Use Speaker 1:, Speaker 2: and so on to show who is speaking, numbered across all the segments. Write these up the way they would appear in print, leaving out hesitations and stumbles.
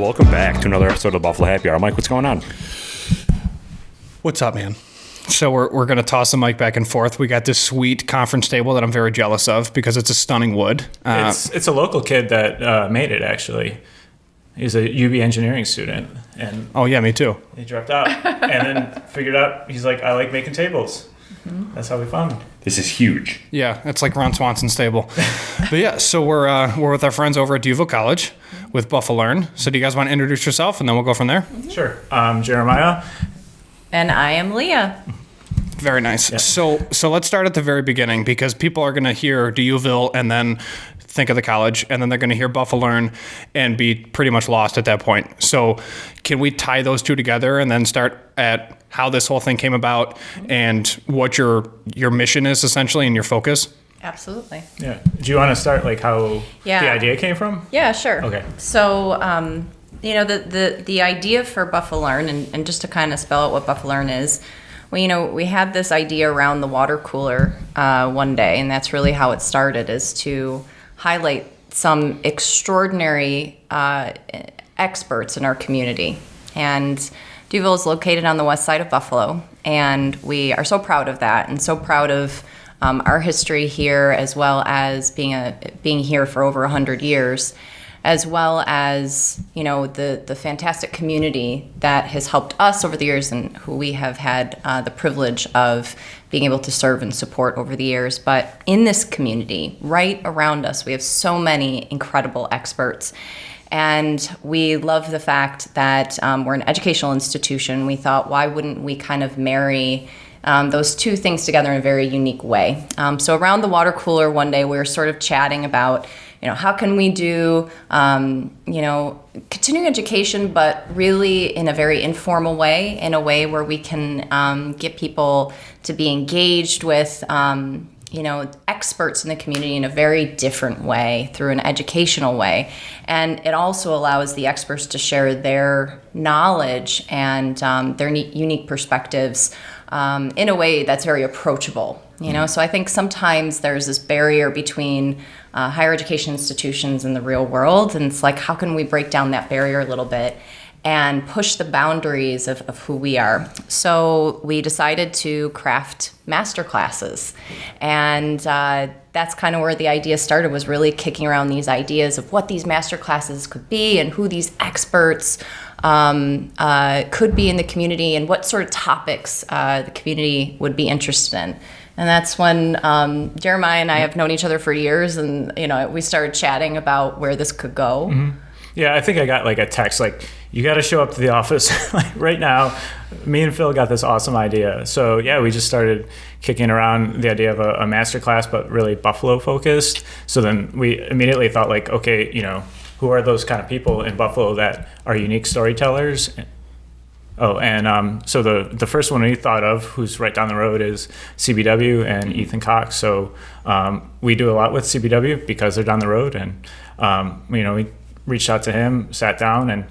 Speaker 1: welcome back to another episode of Buffalo Happy Hour. Mike, what's going on?
Speaker 2: What's up, man? So we're going to toss the mic back and forth. We got this sweet conference table that I'm very jealous of because it's a stunning wood.
Speaker 3: It's a local kid that made it, actually. He's a UB engineering student. And
Speaker 2: oh, yeah, me too.
Speaker 3: He dropped out and then figured out, he's like, I like making tables. Mm-hmm. That's how we found him.
Speaker 1: This is huge.
Speaker 2: Yeah, it's like Ron Swanson's table. But yeah, so we're with our friends over at Duval College with BuffaLearn. So do you guys want to introduce yourself and then we'll go from there?
Speaker 3: Mm-hmm. Sure. I'm Jeremiah.
Speaker 4: And I am Leah.
Speaker 2: Very nice.
Speaker 3: Yeah.
Speaker 2: So let's start at the very beginning because people are going to hear Duville and then think of the college, and then they're going to hear BuffaLearn and be pretty much lost at that point. So can we tie those two together and then start at how this whole thing came about and what your mission is essentially and your focus?
Speaker 4: Absolutely.
Speaker 3: Yeah. Do you want to start like how the idea came from?
Speaker 4: Yeah, sure.
Speaker 3: Okay.
Speaker 4: So, the idea for BuffaLearn, and just to kind of spell out what BuffaLearn is, we had this idea around the water cooler one day, and that's really how it started, is to highlight some extraordinary experts in our community. And Duville is located on the west side of Buffalo, and we are so proud of that and so proud of our history here, as well as being here for over 100 years, as well as the fantastic community that has helped us over the years and who we have had the privilege of being able to serve and support over the years. But in this community, right around us, we have so many incredible experts. And we love the fact that we're an educational institution. We thought, why wouldn't we kind of marry those two things together in a very unique way? So around the water cooler one day, we were sort of chatting about, how can we do, continuing education, but really in a very informal way, in a way where we can get people to be engaged with, experts in the community in a very different way, through an educational way. And it also allows the experts to share their knowledge and their unique perspectives in a way that's very approachable. So I think sometimes there's this barrier between higher education institutions and the real world, and it's like, how can we break down that barrier a little bit and push the boundaries of who we are? So we decided to craft master classes, and that's kind of where the idea started, was really kicking around these ideas of what these master classes could be and who these experts could be in the community and what sort of topics the community would be interested in. And that's when Jeremiah and I have known each other for years, and we started chatting about where this could go.
Speaker 3: Mm-hmm. Yeah, I think I got like a text like, you got to show up to the office like right now. Me and Phil got this awesome idea. So yeah, we just started kicking around the idea of a master class, but really Buffalo focused. So then we immediately thought like, okay, who are those kind of people in Buffalo that are unique storytellers? Oh, and so the first one we thought of, who's right down the road, is CBW and Ethan Cox. So we do a lot with CBW because they're down the road, and we reached out to him, sat down, and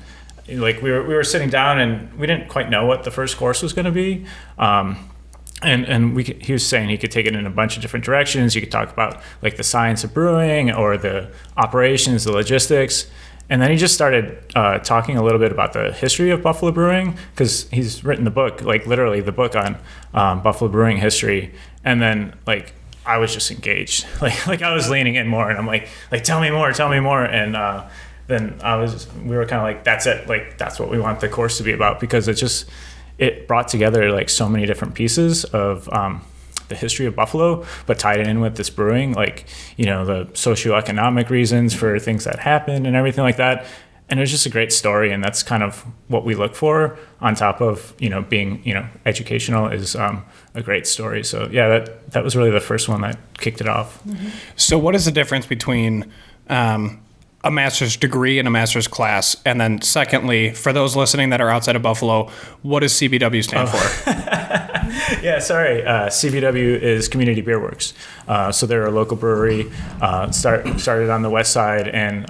Speaker 3: like we were sitting down, and we didn't quite know what the first course was going to be. He was saying he could take it in a bunch of different directions. You could talk about like the science of brewing or the operations, the logistics. And then he just started talking a little bit about the history of Buffalo brewing, because he's written the book, like literally the book on Buffalo brewing history. And then like I was just engaged, like I was leaning in more, and I'm like tell me more. And then we were kind of like, that's it, like that's what we want the course to be about, because it brought together like so many different pieces of the history of Buffalo, but tied it in with this brewing, like, the socioeconomic reasons for things that happened and everything like that. And it was just a great story. And that's kind of what we look for on top of, being, educational, is a great story. So yeah, that was really the first one that kicked it off.
Speaker 2: Mm-hmm. So what is the difference between a master's degree and a master's class? And then secondly, for those listening that are outside of Buffalo, what does CBW stand for?
Speaker 3: Yeah, sorry. CBW is Community Beer Works. So they're a local brewery, started on the west side, and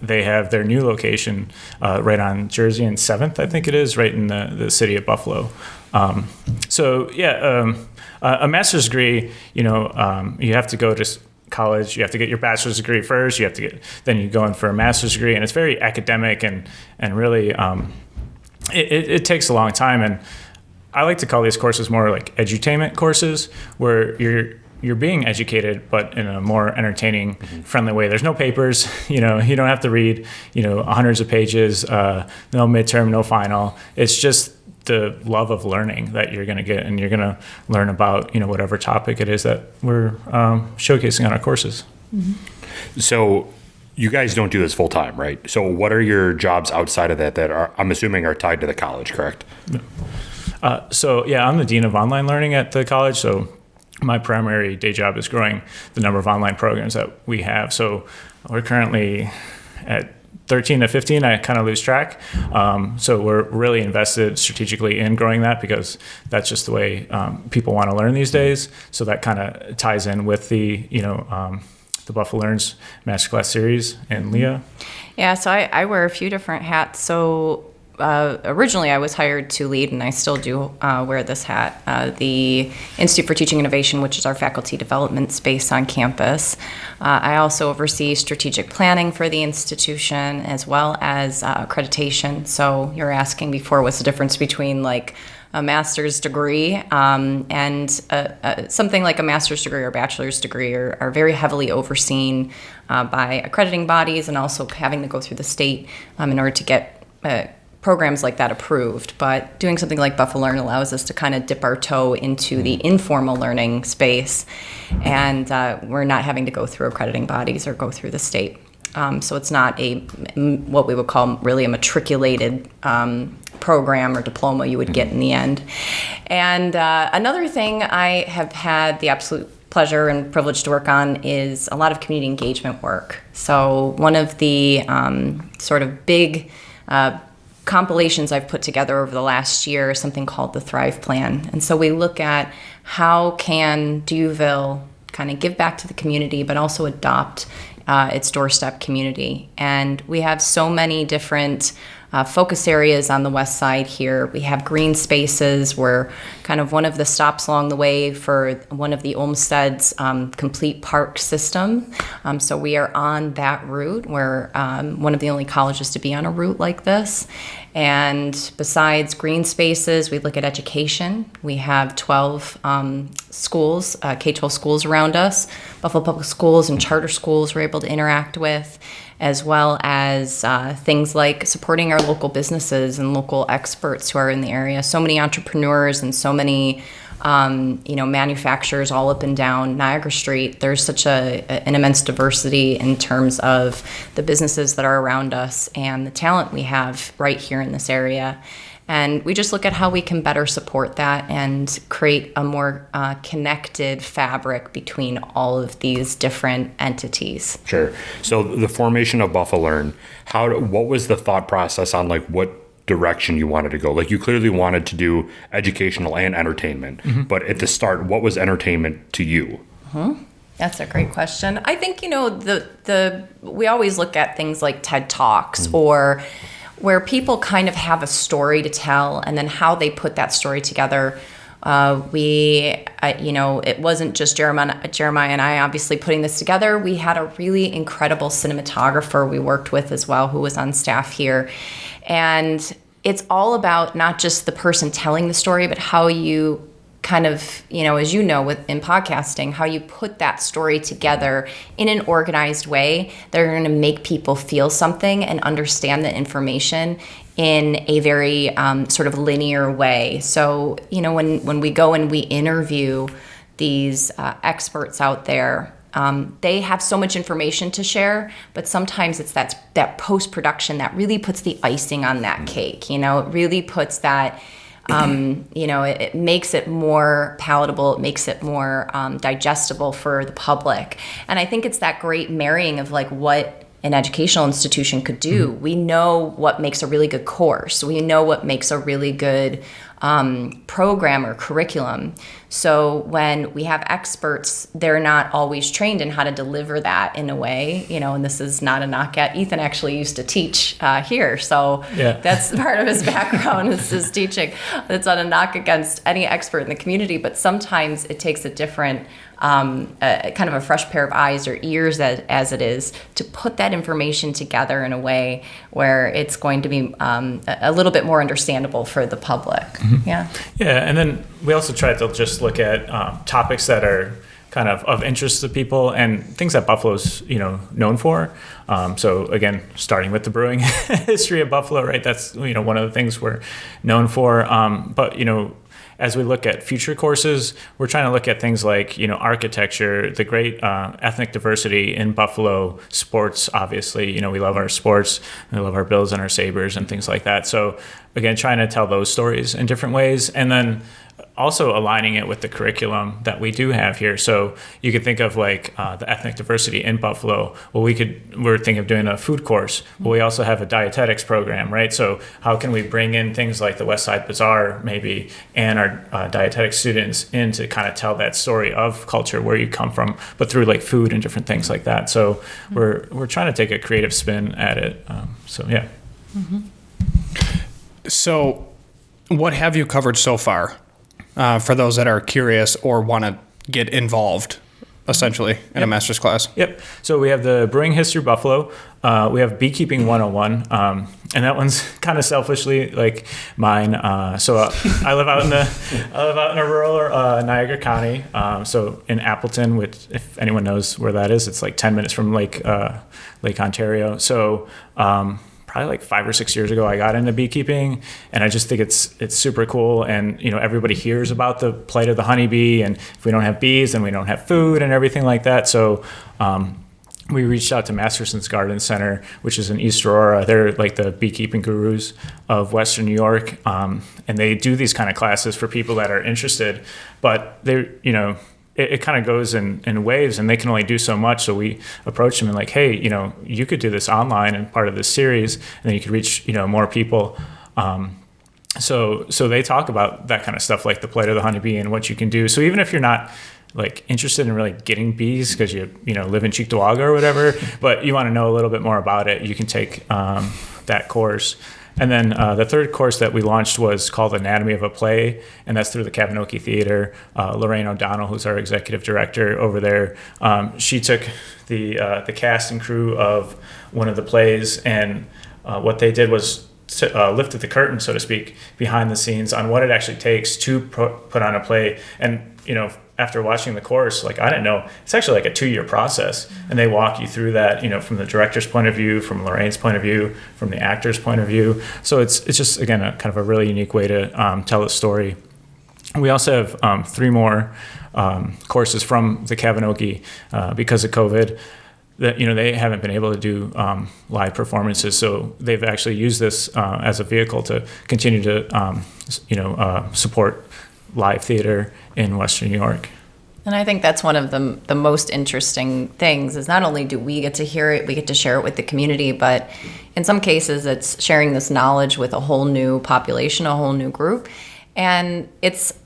Speaker 3: they have their new location right on Jersey and 7th, I think it is, right in the city of Buffalo. A master's degree, you have to go to college, you have to get your bachelor's degree first. Then you go in for a master's degree, and it's very academic and really it takes a long time. And I like to call these courses more like edutainment courses, where you're being educated, but in a more entertaining, friendly way. There's no papers, you don't have to read, hundreds of pages, no midterm, no final. It's just the love of learning that you're going to get, and you're going to learn about, whatever topic it is that we're showcasing on our courses.
Speaker 1: So you guys don't do this full time, right? So what are your jobs outside of that are, I'm assuming, are tied to the college, correct?
Speaker 3: So yeah, I'm the Dean of Online Learning at the college. So my primary day job is growing the number of online programs that we have. So we're currently at 13 to 15. I kind of lose track. So we're really invested strategically in growing that, because that's just the way people want to learn these days. So that kind of ties in with the BuffaLearn's Masterclass series and Leah.
Speaker 4: Yeah, so I wear a few different hats. So originally I was hired to lead, and I still do wear this hat, the Institute for Teaching Innovation, which is our faculty development space on campus. I also oversee strategic planning for the institution, as well as accreditation. So you're asking before, what's the difference between like a master's degree and something like a master's degree or bachelor's degree are very heavily overseen by accrediting bodies, and also having to go through the state in order to get programs like that approved. But doing something like BuffaLearn allows us to kind of dip our toe into the informal learning space, and we're not having to go through accrediting bodies or go through the state. So it's not what we would call really a matriculated program or diploma you would get in the end. And another thing I have had the absolute pleasure and privilege to work on is a lot of community engagement work. So one of the sort of big compilations I've put together over the last year is something called the Thrive Plan. And so we look at how can Duville kind of give back to the community, but also adopt its doorstep community. And we have so many different focus areas on the west side here. We have green spaces. We're kind of one of the stops along the way for one of the Olmsted's complete park system. So we are on that route. We're one of the only colleges to be on a route like this. And besides green spaces, we look at education. We have 12 schools, K-12 schools around us, Buffalo Public Schools and charter schools we're able to interact with, as well as things like supporting our local businesses and local experts who are in the area. So many entrepreneurs and so many manufacturers all up and down Niagara Street. There's such an immense diversity in terms of the businesses that are around us and the talent we have right here in this area. And we just look at how we can better support that and create a more connected fabric between all of these different entities.
Speaker 1: Sure. So the formation of BuffaLearn, what was the thought process on like what direction you wanted to go? Like you clearly wanted to do educational and entertainment, but at the start, what was entertainment to you?
Speaker 4: That's a great question. I think, we always look at things like TED Talks or where people kind of have a story to tell, and then how they put that story together. It wasn't just Jeremiah and I obviously putting this together. We had a really incredible cinematographer we worked with as well, who was on staff here. And it's all about not just the person telling the story, but how you kind of, as in podcasting, how you put that story together in an organized way that are going to make people feel something and understand the information in a very sort of linear way. So, when we go and we interview these experts out there, they have so much information to share, but sometimes it's that post-production that really puts the icing on that cake. It really puts that, it makes it more palatable. It makes it more digestible for the public. And I think it's that great marrying of like what an educational institution could do. We know what makes a really good course. We know what makes a really good program or curriculum. So when we have experts, they're not always trained in how to deliver that in a way, and this is not a knock at Ethan actually used to teach here. So that's part of his background is his teaching. It's not a knock against any expert in the community, but sometimes it takes a different kind of a fresh pair of eyes or ears as it is, to put that information together in a way where it's going to be a little bit more understandable for the public. Yeah.
Speaker 3: Yeah, and then we also try to just look at topics that are kind of interest to people and things that Buffalo's known for. So again, starting with the brewing history of Buffalo, right? That's one of the things we're known for. But as we look at future courses, we're trying to look at things like architecture, the great ethnic diversity in Buffalo, sports. Obviously, we love our sports, we love our Bills and our Sabres and things like that. So again, trying to tell those stories in different ways, and then also aligning it with the curriculum that we do have here. So you could think of like the ethnic diversity in Buffalo. Well, we're thinking of doing a food course. Well, we also have a dietetics program, right? So how can we bring in things like the West Side Bazaar maybe and our dietetics students in to kind of tell that story of culture, where you come from, but through like food and different things like that. So we're trying to take a creative spin at it. So yeah.
Speaker 2: So what have you covered so far? For those that are curious or want to get involved, essentially, in a master's class.
Speaker 3: Yep. So we have the Brewing History of Buffalo. We have Beekeeping 101, and that one's kind of selfishly like mine. So I live out in a rural Niagara County. So in Appleton, which if anyone knows where that is, it's like 10 minutes from Lake Ontario. So probably like 5 or 6 years ago, I got into beekeeping, and I just think it's super cool. And everybody hears about the plight of the honeybee, and if we don't have bees, then we don't have food and everything like that. So we reached out to Masterson's Garden Center, which is in East Aurora. They're like the beekeeping gurus of Western New York, and they do these kind of classes for people that are interested. But they, it kind of goes in waves, and they can only do so much. So we approached them and like, hey, you could do this online and part of this series, and then you could reach, more people. So they talk about that kind of stuff, like the plight of the honeybee and what you can do. So even if you're not like interested in really getting bees because you live in Cheektowaga or whatever, but you want to know a little bit more about it, you can take that course. And then the third course that we launched was called Anatomy of a Play, and that's through the Kavanoki Theater. Lorraine O'Donnell, who's our executive director over there, she took the cast and crew of one of the plays, and what they did was lifted the curtain, so to speak, behind the scenes on what it actually takes to put on a play. And after watching the course, like, I didn't know, it's actually like a 2-year process, and they walk you through that, from the director's point of view, from Lorraine's point of view, from the actor's point of view. So it's just, again, a kind of a really unique way to tell a story. We also have 3 more courses from the Kavanoki because of COVID. That they haven't been able to do live performances, so they've actually used this as a vehicle to continue to support live theater in Western New York.
Speaker 4: And I think that's one of the most interesting things, is not only do we get to hear it, we get to share it with the community, but in some cases it's sharing this knowledge with a whole new population, a whole new group. And it's,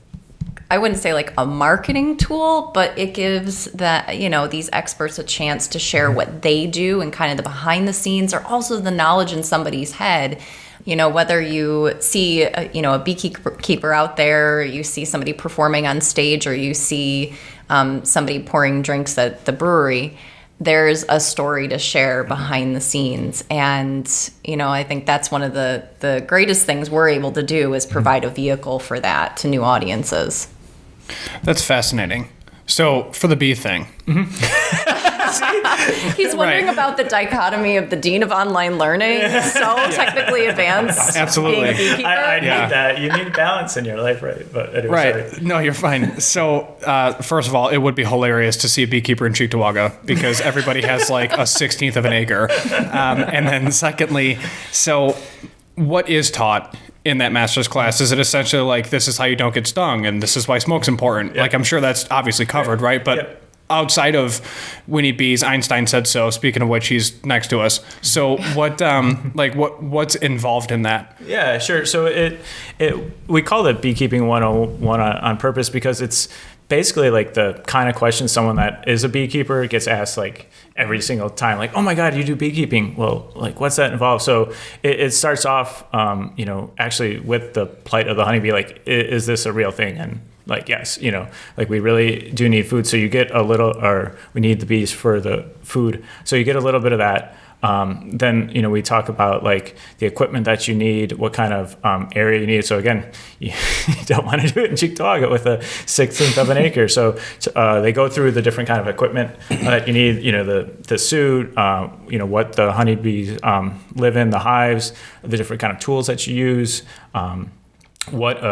Speaker 4: I wouldn't say like a marketing tool, but it gives these experts a chance to share what they do and kind of the behind the scenes, or also the knowledge in somebody's head. Whether you see a beekeeper out there, you see somebody performing on stage, or you see somebody pouring drinks at the brewery, there's a story to share behind the scenes. And I think that's one of the greatest things we're able to do, is provide a vehicle for that to new audiences.
Speaker 2: That's fascinating. So for the bee thing.
Speaker 4: He's wondering about the dichotomy of the dean of online learning, so technically advanced.
Speaker 2: Absolutely.
Speaker 4: Being a beekeeper.
Speaker 3: I need that. You need balance in your life, right? But anyway,
Speaker 2: Right.
Speaker 3: sorry.
Speaker 2: No, you're fine. So, first of all, it would be hilarious to see a beekeeper in Cheektowaga, because everybody has like a 16th of an acre. And then secondly, so what is taught in that master's class? Is it essentially like, this is how you don't get stung, and this is why smoke's important? Like, I'm sure that's obviously covered, right? But outside of we need bees, Einstein said so, speaking of which, he's next to us. So what, what's involved in that?
Speaker 3: Yeah, sure. So we call it Beekeeping 101 on purpose, because it's basically like the kind of question someone that is a beekeeper gets asked, like, every single time, like, oh my God, you do beekeeping. Well, like, what's that involve? So it starts off, actually with the plight of the honeybee, like, is this a real thing? And like, yes, like we really do need food. So you get a little, or we need the bees for the food. So you get a little bit of that. Then, we talk about like the equipment that you need, what kind of area you need. So again, you don't want to do it in Cheektowaga with a 1/16 of an acre. So they go through the different kind of equipment that you need, the suit, what the honeybees live in, the hives, the different kind of tools that you use, what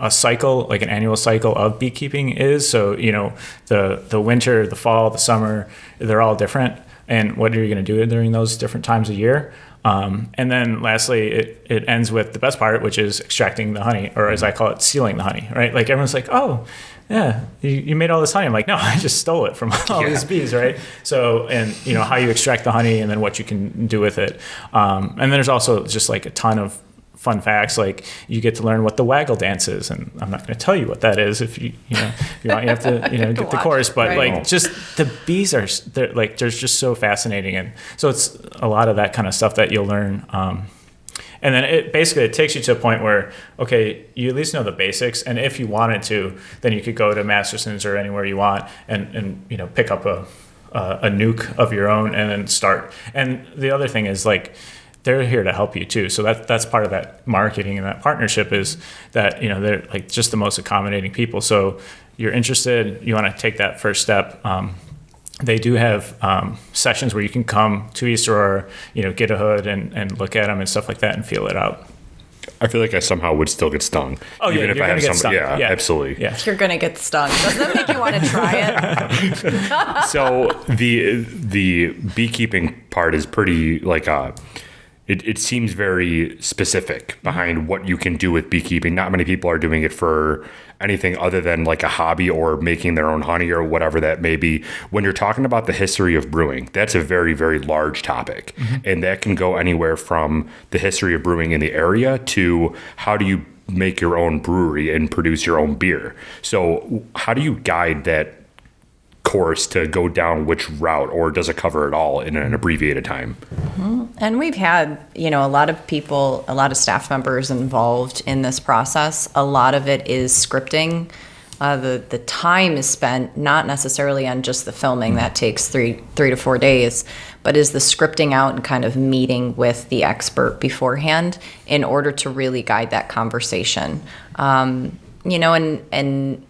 Speaker 3: a cycle, like an annual cycle of beekeeping is. So, the winter, the fall, the summer, they're all different. And what are you going to do during those different times of year? And then lastly, it ends with the best part, which is extracting the honey, or as I call it, stealing the honey, right? Like everyone's like, oh, yeah, you made all this honey. I'm like, no, I just stole it from all these bees, right? So, and how you extract the honey and then what you can do with it. And then there's also just like a ton of fun facts, like you get to learn what the waggle dance is, and I'm not going to tell you what that is. If you want, you have to get the course. But right. Like just the bees they're like they're just so fascinating, and so it's a lot of that kind of stuff that you'll learn. And then it takes you to a point where, okay, you at least know the basics, and if you wanted to, then you could go to Masterson's or anywhere you want and pick up a nuke of your own and then start. And the other thing is like, they're here to help you too. So that's part of that marketing and that partnership is that, they're like just the most accommodating people. So you're interested, you want to take that first step. They do have sessions where you can come to East Aurora, get a hood and look at them and stuff like that and feel it out.
Speaker 1: I feel like I somehow would still get stung.
Speaker 3: Oh, even if I have some.
Speaker 1: Yeah, absolutely.
Speaker 3: Yeah.
Speaker 4: You're going to get stung. Doesn't that make you want to try it?
Speaker 1: So the beekeeping part is pretty like it seems very specific behind what you can do with beekeeping. Not many people are doing it for anything other than like a hobby or making their own honey or whatever that may be. When you're talking about the history of brewing, that's a very, very large topic. And that can go anywhere from the history of brewing in the area to how do you make your own brewery and produce your own beer. So how do you guide that course to go down which route, or does it cover it all in an abbreviated time?
Speaker 4: And we've had, a lot of people, a lot of staff members involved in this process. A lot of it is scripting. The time is spent not necessarily on just the filming that takes three to 4 days, but is the scripting out and kind of meeting with the expert beforehand in order to really guide that conversation. And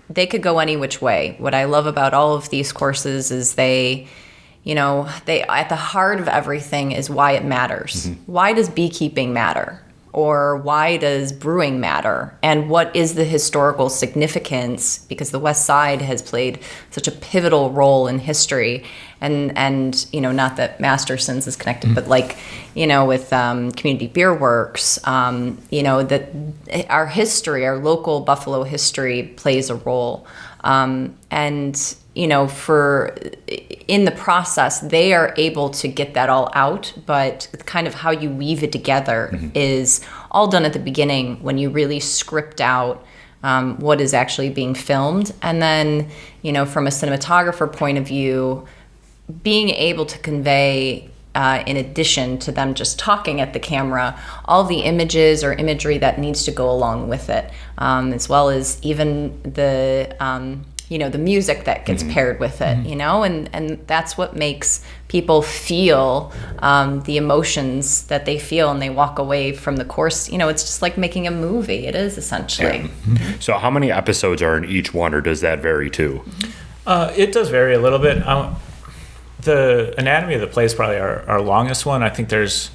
Speaker 4: they could go any which way. What I love about all of these courses is they at the heart of everything is why it matters. Why does beekeeping matter? Or why does brewing matter? And what is the historical significance? Because the West Side has played such a pivotal role in history. And not that Masterson's is connected, but like, with Community Beer Works, that our history, our local Buffalo history plays a role. For in the process, they are able to get that all out, but kind of how you weave it together is all done at the beginning when you really script out what is actually being filmed. And then, from a cinematographer point of view, being able to convey, in addition to them just talking at the camera, all the images or imagery that needs to go along with it, as well as even the the music that gets paired with it, and that's what makes people feel the emotions that they feel, and they walk away from the course. It's just like making a movie. It is essentially.
Speaker 1: Yeah. So how many episodes are in each one, or does that vary too?
Speaker 3: It does vary a little bit. The Anatomy of the Play is probably our longest one. I think there's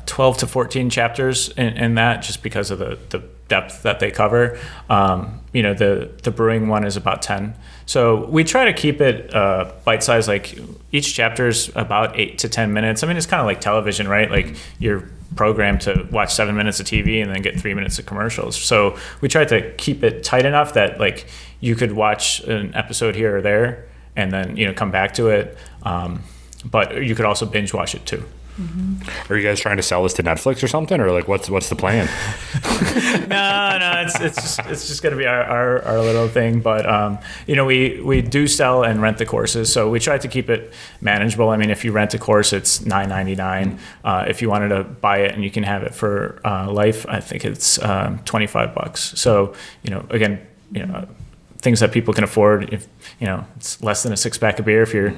Speaker 3: 12 to 14 chapters in that, just because of the depth that they cover. The brewing one is about 10. So we try to keep it bite-sized. Like each chapter is about 8 to 10 minutes. I mean, it's kind of like television, right? Like you're programmed to watch 7 minutes of TV and then get 3 minutes of commercials. So we try to keep it tight enough that like you could watch an episode here or there and then come back to it. but you could also binge watch it too.
Speaker 1: Are you guys trying to sell this to Netflix or something, or like what's the plan?
Speaker 3: No, it's just gonna be our little thing. But we do sell and rent the courses, so we try to keep it manageable. I mean, if you rent a course, it's $9.99. If you wanted to buy it and you can have it for life, I think it's $25. So again, things that people can afford. If it's less than a 6-pack of beer if you're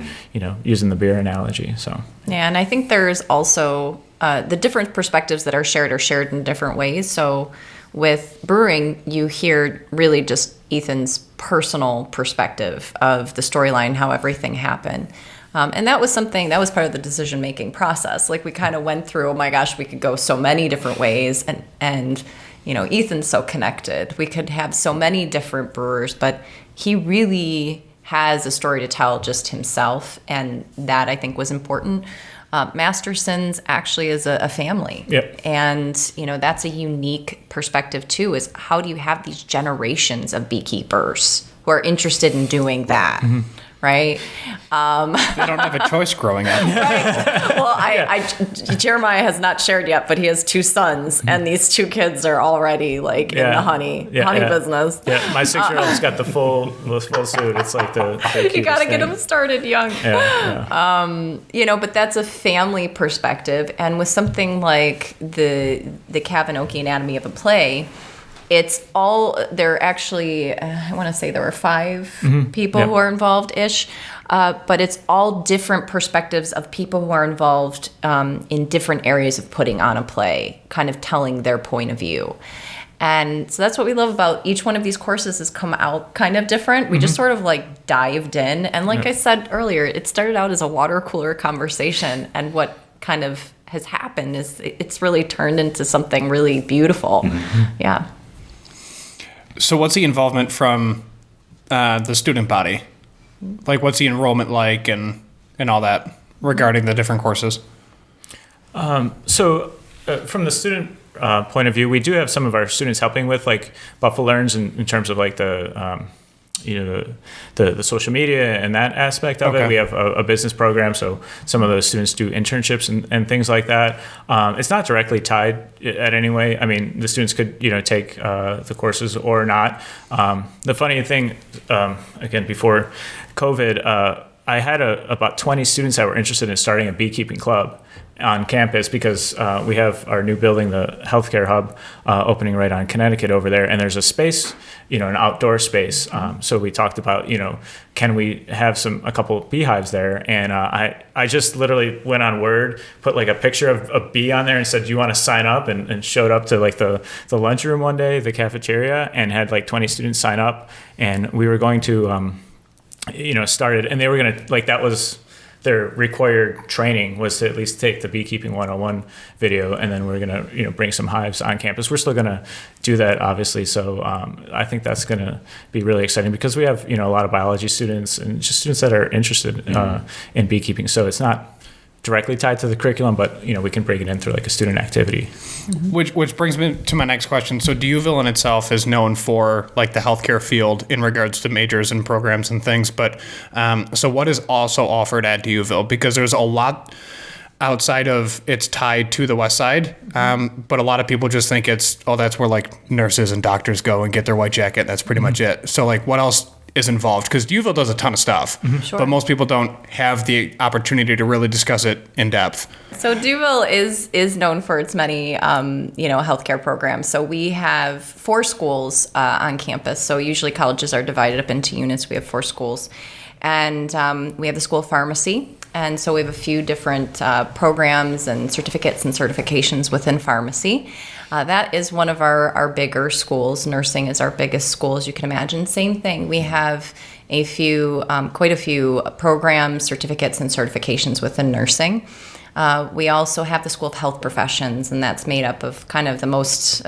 Speaker 3: using the beer analogy. So
Speaker 4: yeah, and I think there's also the different perspectives that are shared in different ways. So with brewing, you hear really just Ethan's personal perspective of the storyline, how everything happened. And that was part of the decision-making process. Like we kind of went through, oh my gosh, we could go so many different ways, and Ethan's so connected. We could have so many different brewers, but he really has a story to tell just himself, and that I think was important. Masterson's actually is a family.
Speaker 3: Yep.
Speaker 4: And, that's a unique perspective too, is how do you have these generations of beekeepers who are interested in doing that? Mm-hmm. Right?
Speaker 2: They don't have a choice growing up.
Speaker 4: Right. Well, Jeremiah has not shared yet, but he has 2 sons, and these 2 kids are already in the honey business.
Speaker 3: Yeah, my 6-year-old's got the full suit. It's like the
Speaker 4: you got to get him started young.
Speaker 3: Yeah.
Speaker 4: But that's a family perspective, and with something like the Kavanoki Anatomy of a Play, it's all, there actually, I want to say there were 5 people who are involved-ish, but it's all different perspectives of people who are involved in different areas of putting on a play, kind of telling their point of view. And so that's what we love about each one of these courses has come out kind of different. We just sort of dived in. And like I said earlier, it started out as a water cooler conversation, and what kind of has happened is it's really turned into something really beautiful. Yeah.
Speaker 2: So what's the involvement from the student body? Like, what's the enrollment like and all that regarding the different courses?
Speaker 3: So from the student point of view, we do have some of our students helping with BuffaLearns in terms of the social media and that aspect of it. We have a business program, so some of those students do internships and things like that. It's not directly tied at any way. I mean, the students could take the courses or not. The funny thing, again, before COVID, I had about 20 students that were interested in starting a beekeeping club on campus, because we have our new building, the healthcare hub, opening right on Connecticut over there, and there's a space, an outdoor space. So we talked about, can we have a couple beehives there? And I just literally went on Word, put a picture of a bee on there, and said, "Do you want to sign up?" And showed up to the lunchroom one day, the cafeteria, and had 20 students sign up, and we were going to started, and they were gonna that was their required training, was to at least take the beekeeping 101 video, and then we're gonna bring some hives on campus. We're still gonna do that, obviously. So I think that's gonna be really exciting, because we have a lot of biology students and just students that are interested in beekeeping. So it's not directly tied to the curriculum, but we can bring it in through a student activity.
Speaker 2: Which brings me to my next question. So D'Youville in itself is known for the healthcare field in regards to majors and programs and things, but so what is also offered at D'Youville? Because there's a lot outside of it's tied to the West Side, but a lot of people just think that's where nurses and doctors go and get their white jacket. That's pretty much it. So what else is involved? Because D'Youville does a ton of stuff,
Speaker 4: Sure.
Speaker 2: but most people don't have the opportunity to really discuss it in depth.
Speaker 4: So D'Youville is known for its many, healthcare programs. So we have 4 schools on campus. So usually colleges are divided up into units. We have 4 schools. And we have the School of Pharmacy. And so we have a few different programs and certificates and certifications within pharmacy. That is one of our bigger schools. Nursing is our biggest school, as you can imagine. Same thing. We have quite a few programs, certificates, and certifications within nursing. We also have the School of Health Professions, and that's made up of kind of the most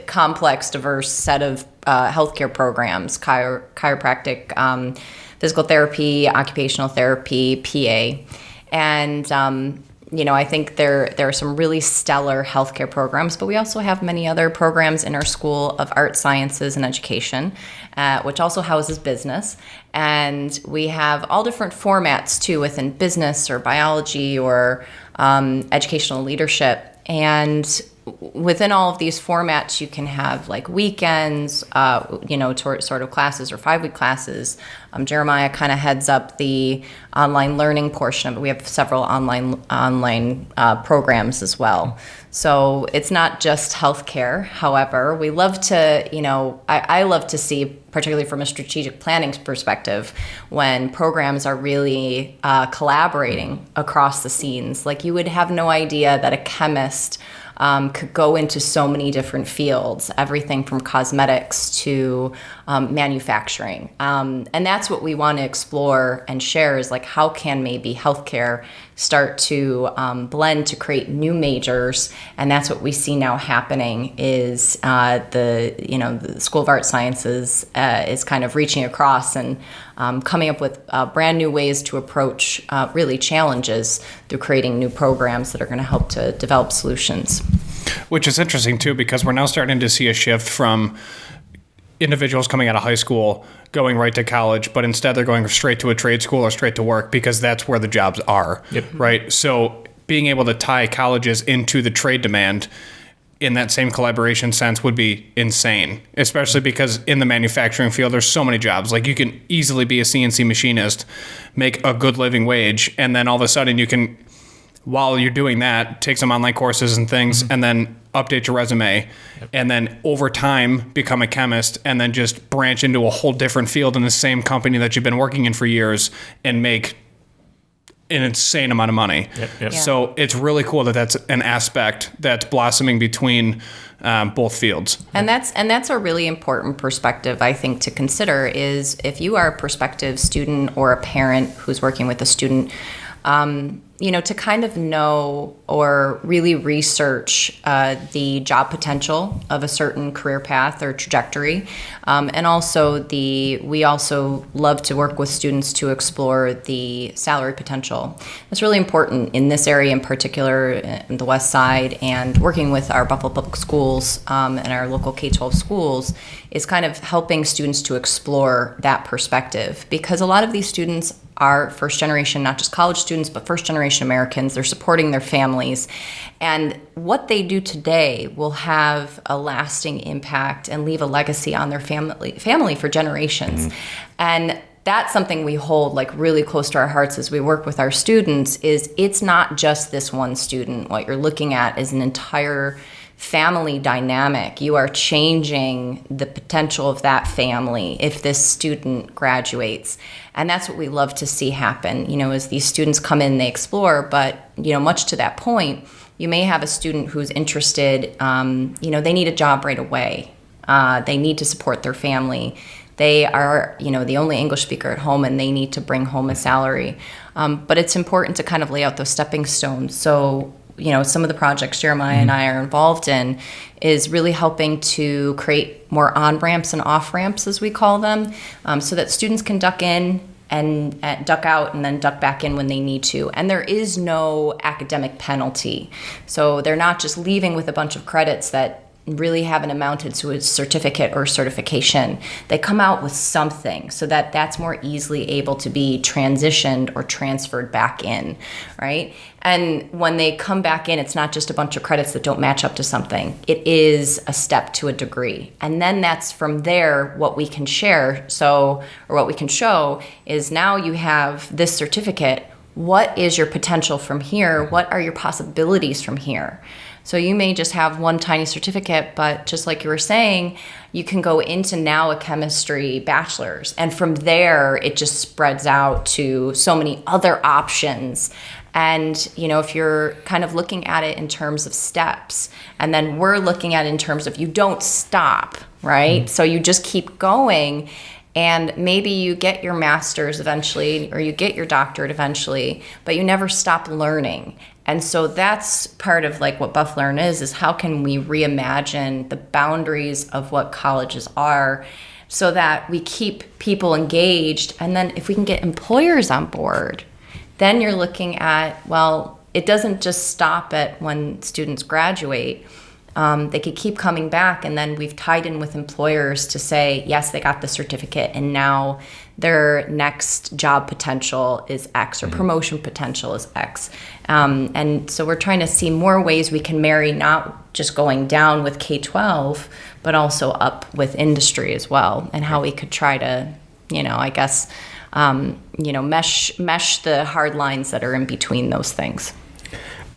Speaker 4: complex, diverse set of healthcare programs: chiropractic, physical therapy, occupational therapy, PA. And I think there are some really stellar healthcare programs, but we also have many other programs in our School of Art, Sciences, and Education, which also houses business. And we have all different formats too within business or biology or educational leadership. And within all of these formats, you can have like weekends, sort of classes or 5-week classes. Jeremiah kind of heads up the online learning portion of it. We have several online programs as well. So it's not just healthcare. However, we love to, I love to see, particularly from a strategic planning perspective, when programs are really collaborating across the scenes. Like, you would have no idea that a chemist could go into so many different fields, everything from cosmetics to manufacturing. And that's what we want to explore and share, is like, how can maybe healthcare start to blend to create new majors. And that's what we see now happening, is the School of Art Sciences is kind of reaching across and coming up with brand new ways to approach really challenges through creating new programs that are going to help to develop solutions.
Speaker 2: Which is interesting too, because we're now starting to see a shift from individuals coming out of high school going right to college, but instead they're going straight to a trade school or straight to work, because that's where the jobs are.
Speaker 3: Yep.
Speaker 2: Right? So being able to tie colleges into the trade demand in that same collaboration sense would be insane, especially because in the manufacturing field, there's so many jobs. Like, you can easily be a CNC machinist, make a good living wage, and then all of a sudden you can, while you're doing that, take some online courses and things, and then update your resume, and then over time become a chemist, and then just branch into a whole different field in the same company that you've been working in for years and make an insane amount of money.
Speaker 3: Yep.
Speaker 4: Yeah.
Speaker 2: So it's really cool that that's an aspect that's blossoming between both fields.
Speaker 4: And that's a really important perspective, I think, to consider, is if you are a prospective student or a parent who's working with a student, to kind of know or really research the job potential of a certain career path or trajectory. And also we also love to work with students to explore the salary potential. That's really important in this area in particular, in the West Side, and working with our Buffalo Public Schools and our local K-12 schools is kind of helping students to explore that perspective, because a lot of these students are first generation, not just college students, but first generation Americans. They're supporting their families. And what they do today will have a lasting impact and leave a legacy on their family for generations. And that's something we hold like really close to our hearts as we work with our students, is it's not just this one student. What you're looking at is an entire family dynamic. You are changing the potential of that family if this student graduates. And that's what we love to see happen, as these students come in, they explore, but, much to that point, you may have a student who's interested, they need a job right away. They need to support their family. They are, the only English speaker at home, and they need to bring home a salary. But it's important to kind of lay out those stepping stones. So, some of the projects Jeremiah and I are involved in is really helping to create more on-ramps and off-ramps, as we call them, so that students can duck in and duck out and then duck back in when they need to. And there is no academic penalty. So they're not just leaving with a bunch of credits that really haven't amounted to a certificate or certification. They come out with something so that that's more easily able to be transitioned or transferred back in, right? And when they come back in, it's not just a bunch of credits that don't match up to something. It is a step to a degree. And then that's from there what we can share. Or what we can show is, now you have this certificate. What is your potential from here? What are your possibilities from here? So you may just have one tiny certificate, but just like you were saying, you can go into now a chemistry bachelor's. And from there, it just spreads out to so many other options. And, if you're kind of looking at it in terms of steps, and then we're looking at it in terms of you don't stop, right? So you just keep going. And maybe you get your master's eventually, or you get your doctorate eventually, but you never stop learning. And so that's part of like what BuffaLearn is how can we reimagine the boundaries of what colleges are, so that we keep people engaged. And then if we can get employers on board, then you're looking at, well, it doesn't just stop at when students graduate. They could keep coming back, and then we've tied in with employers to say, yes, they got the certificate, and now their next job potential is X, or promotion potential is X. And so we're trying to see more ways we can marry not just going down with K-12, but also up with industry as well, and how we could try to, I guess, mesh the hard lines that are in between those things.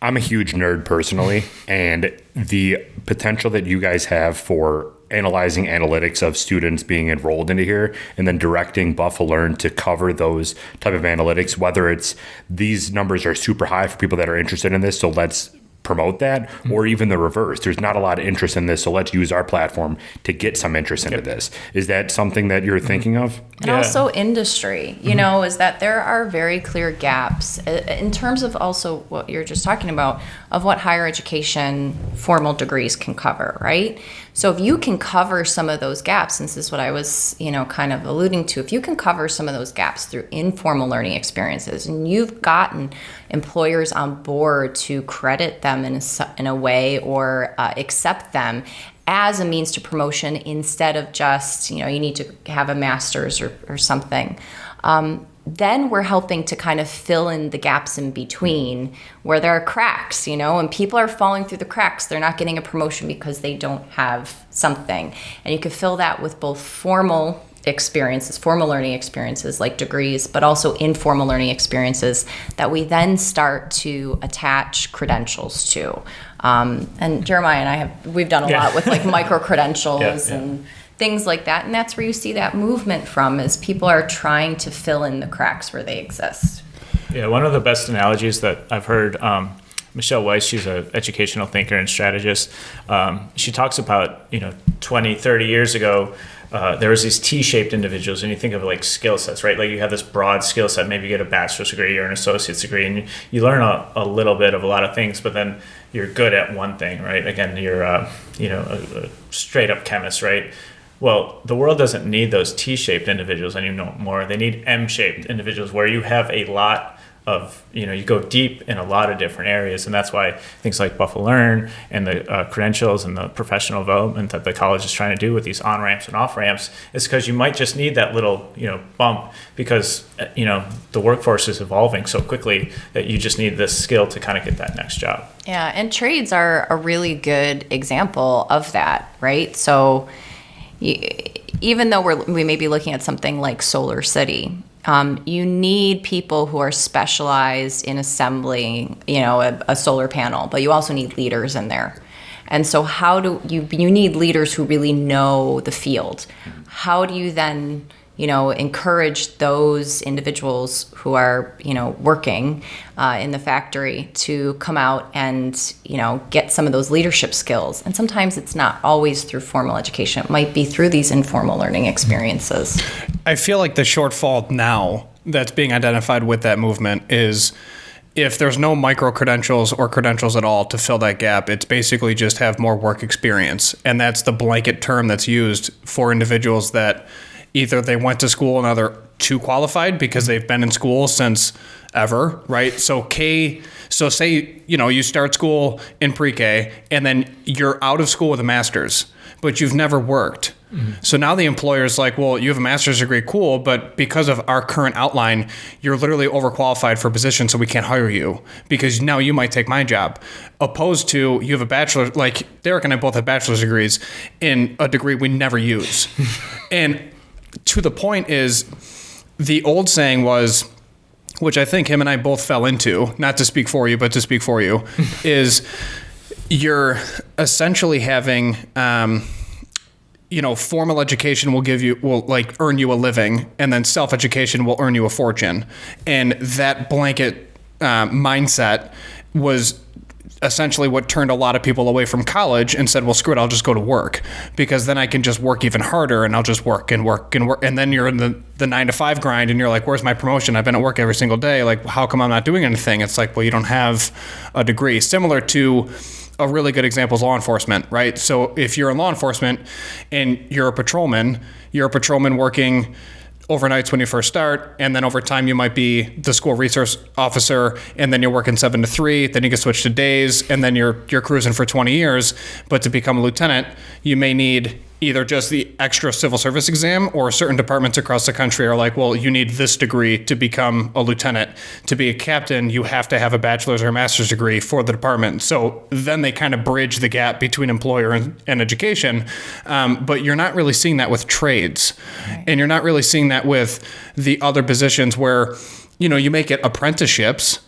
Speaker 1: I'm a huge nerd personally, and the potential that you guys have for analyzing analytics of students being enrolled into here and then directing BuffaLearn to cover those type of analytics, whether it's these numbers are super high for people that are interested in this, so let's promote that, or even the reverse. There's not a lot of interest in this, so let's use our platform to get some interest into this. Is that something that you're thinking of?
Speaker 4: And also industry, is that there are very clear gaps in terms of also what you're just talking about, of what higher education formal degrees can cover, right? So if you can cover some of those gaps, and this is what I was, kind of alluding to, if you can cover some of those gaps through informal learning experiences, and you've gotten employers on board to credit them in a way, or accept them as a means to promotion instead of just, you need to have a master's or something, then we're helping to kind of fill in the gaps in between where there are cracks, and people are falling through the cracks. They're not getting a promotion because they don't have something. And you can fill that with both formal experiences, formal learning experiences like degrees, but also informal learning experiences that we then start to attach credentials to. And Jeremiah and I we've done a lot with like micro credentials and things like that. And that's where you see that movement from, is people are trying to fill in the cracks where they exist.
Speaker 3: Yeah, one of the best analogies that I've heard, Michelle Weiss, she's an educational thinker and strategist. She talks about, 20, 30 years ago, there was these T-shaped individuals, and you think of like skill sets, right? Like you have this broad skill set, maybe you get a bachelor's degree or an associate's degree, and you learn a little bit of a lot of things, but then you're good at one thing, right? Again, you're, a straight up chemist, right? Well, the world doesn't need those T-shaped individuals anymore. They need M-shaped individuals where you have a lot of, you go deep in a lot of different areas. And that's why things like BuffaLearn and the credentials and the professional development that the college is trying to do with these on-ramps and off-ramps is because you might just need that little, bump because, the workforce is evolving so quickly that you just need this skill to kind of get that next job.
Speaker 4: Yeah, and trades are a really good example of that, right? So even though we may be looking at something like Solar City, you need people who are specialized in assembling, a solar panel, but you also need leaders in there. And so how do you need leaders who really know the field? How do you then, encourage those individuals who are, working in the factory to come out and, get some of those leadership skills? And sometimes it's not always through formal education. It might be through these informal learning experiences.
Speaker 2: I feel like the shortfall now that's being identified with that movement is if there's no micro credentials or credentials at all to fill that gap, it's basically just have more work experience. And that's the blanket term that's used for individuals that either they went to school and are too qualified because they've been in school since ever, right? So say, you start school in pre-K and then you're out of school with a master's, but you've never worked. Mm-hmm. So now the employer's like, well, you have a master's degree, cool, but because of our current outline, you're literally overqualified for a position, so we can't hire you because now you might take my job. Opposed to you have a bachelor, like Derek and I both have bachelor's degrees in a degree we never use. And to the point is, the old saying was, which I think him and I both fell into, not to speak for you, but to speak for you, is you're essentially having, formal education will earn you a living, and then self-education will earn you a fortune. And that blanket mindset was essentially what turned a lot of people away from college and said, well, screw it, I'll just go to work because then I can just work even harder and I'll just work and work and work. And then you're in the 9-to-5 grind and you're like, where's my promotion? I've been at work every single day. Like, how come I'm not doing anything? It's like, well, you don't have a degree. Similar to a really good example is law enforcement, right? So if you're in law enforcement and you're a patrolman working overnights when you first start, and then over time you might be the school resource officer, and then you're working 7 to 3, then you can switch to days, and then you're cruising for 20 years. But to become a lieutenant, you may need either just the extra civil service exam, or certain departments across the country are like, well, you need this degree to become a lieutenant. To be a captain, you have to have a bachelor's or a master's degree for the department. So then they kind of bridge the gap between employer and education. But you're not really seeing that with trades. Right. And you're not really seeing that with the other positions where, you make it apprenticeships,